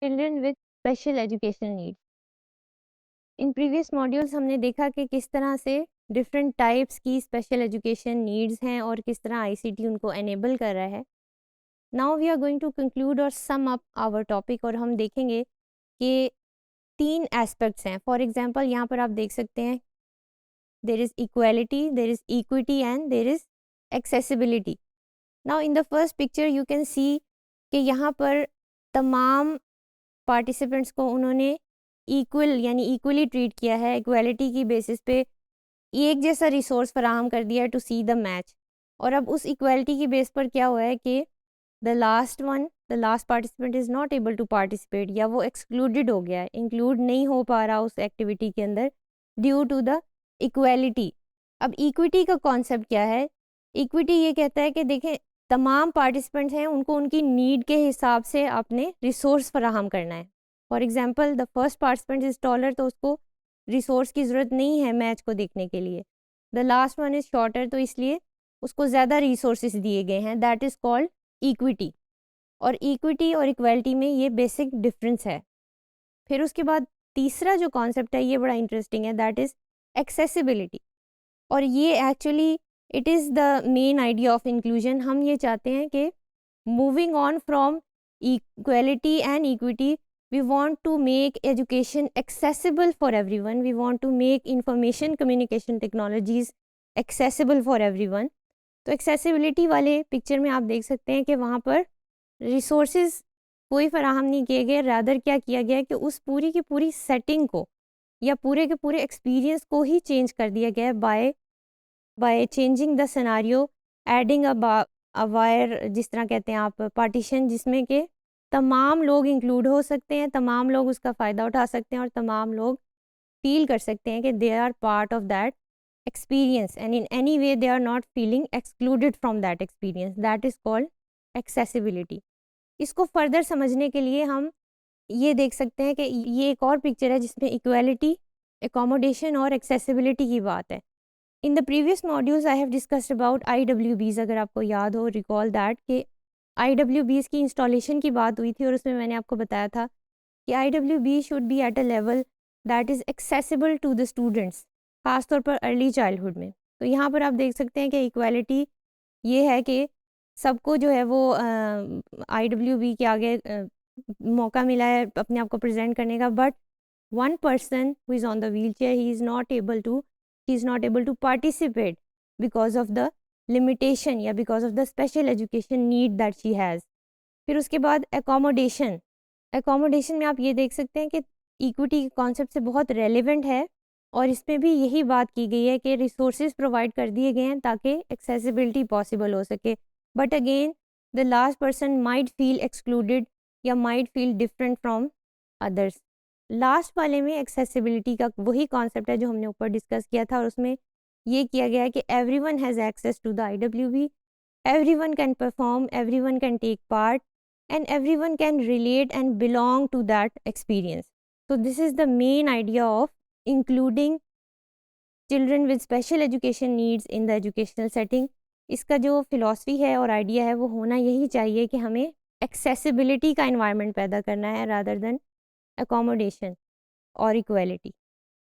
Children with special education needs. In previous modules हमने देखा कि किस तरह से डिफरेंट टाइप्स की स्पेशल एजुकेशन नीड्स हैं और किस तरह आईसीटी उनको एनेबल कर रहा है। Now we are going to conclude और सम अप आवर टॉपिक, और हम देखेंगे कि 3 एस्पेक्ट्स हैं। फॉर एग्जांपल यहाँ पर आप देख सकते हैं there is equality, there is equity and there is accessibility. Now in the first picture you can see कि यहाँ पर तमाम पार्टिसिपेंट्स को उन्होंने इक्वल यानी इक्वली ट्रीट किया है, इक्वालिटी की बेसिस पे एक जैसा रिसोर्स फराहम कर दिया है टू सी द मैच। और अब उस इक्वालिटी की बेस पर क्या हुआ है कि the last participant is not able to participate, या वो एक्सक्लूडेड हो गया है, इंक्लूड नहीं हो पा रहा उस एक्टिविटी के अंदर ड्यू टू द इक्वालिटी। अब इक्विटी का कॉन्सेप्ट क्या है? इक्विटी ये कहता है कि देखें, तमाम पार्टिसिपेंट्स हैं, उनको उनकी नीड के हिसाब से आपने रिसोर्स फराहम करना है। For example the first participant is taller, तो उसको रिसोर्स की ज़रूरत नहीं है मैच को देखने के लिए। The last one is shorter, तो इसलिए उसको ज़्यादा रिसोर्सेज दिए गए हैं। That is called equity. और इक्विटी और इक्वालिटी में ये बेसिक डिफरेंस है। फिर उसके बाद तीसरा जो कॉन्सेप्ट है ये बड़ा इंटरेस्टिंग है, दैट इज़ एक्सेसिबिलिटी। और ये actually it is the main idea of inclusion. हम ये चाहते हैं कि moving on from equality and equity, we want to make education accessible for everyone, we want to make information communication technologies accessible for everyone। तो accessibility वाले picture में आप देख सकते हैं कि वहाँ पर रिसोर्सेज कोई फराहम नहीं किए गए, रादर क्या किया गया कि उस पूरी की पूरी सेटिंग को या पूरे के पूरे एक्सपीरियंस को ही चेंज कर दिया गया by changing the scenario, adding a wire, जिस तरह कहते हैं आप पार्टीशन, जिसमें कि तमाम लोग इंक्लूड हो सकते हैं, तमाम लोग उसका फ़ायदा उठा सकते हैं और तमाम लोग फील कर सकते हैं कि they are part of that experience and in any way they are not feeling excluded from that experience. That is called accessibility. इसको फर्दर समझने के लिए हम ये देख सकते हैं कि ये एक और पिक्चर है जिसमें इक्वालिटी, एकोमोडेशन और एक्सेसिबिलिटी की बात है। In the previous modules I have discussed about IWBs। अगर आपको याद हो, रिकॉल दैट कि IWBs की इंस्टॉलेशन की बात हुई थी और उसमें मैंने आपको बताया था कि IWB should be at a level that is accessible to the students, ख़ासतौर पर अर्ली चाइल्डहुड में। तो यहाँ पर आप देख सकते हैं कि इक्वालिटी ये है कि सबको जो है वो IWB के आगे मौका मिला है अपने आप को प्रेजेंट करने का, but one person who is on the wheelchair, he is not able to participate because of the limitation या because of the special education need that she has। फिर उसके बाद एकोमोडेशन में आप ये देख सकते हैं कि इक्विटी के कॉन्सेप्ट से बहुत रेलिवेंट है, और इसमें भी यही बात की गई है कि रिसोर्सेज प्रोवाइड कर दिए गए हैं ताकि एक्सेसिबिलिटी पॉसिबल हो सके। But again the last person might feel excluded या might feel different from others. Last वाले में एक्सेसिबिलिटी का वही कॉन्सेप्ट है जो हमने ऊपर डिस्कस किया था, और उसमें ये किया गया है कि everyone has access to the IWB, everyone can perform, everyone can take part, and everyone can relate and belong to that experience। So this is the main idea of including children with special education needs in the educational setting। इसका जो philosophy है और idea है वो होना यही चाहिए कि हमें एक्सेसिबिलिटी का इन्वायरमेंट पैदा करना है रादर देन एकोमोडेशन और इक्वालिटी।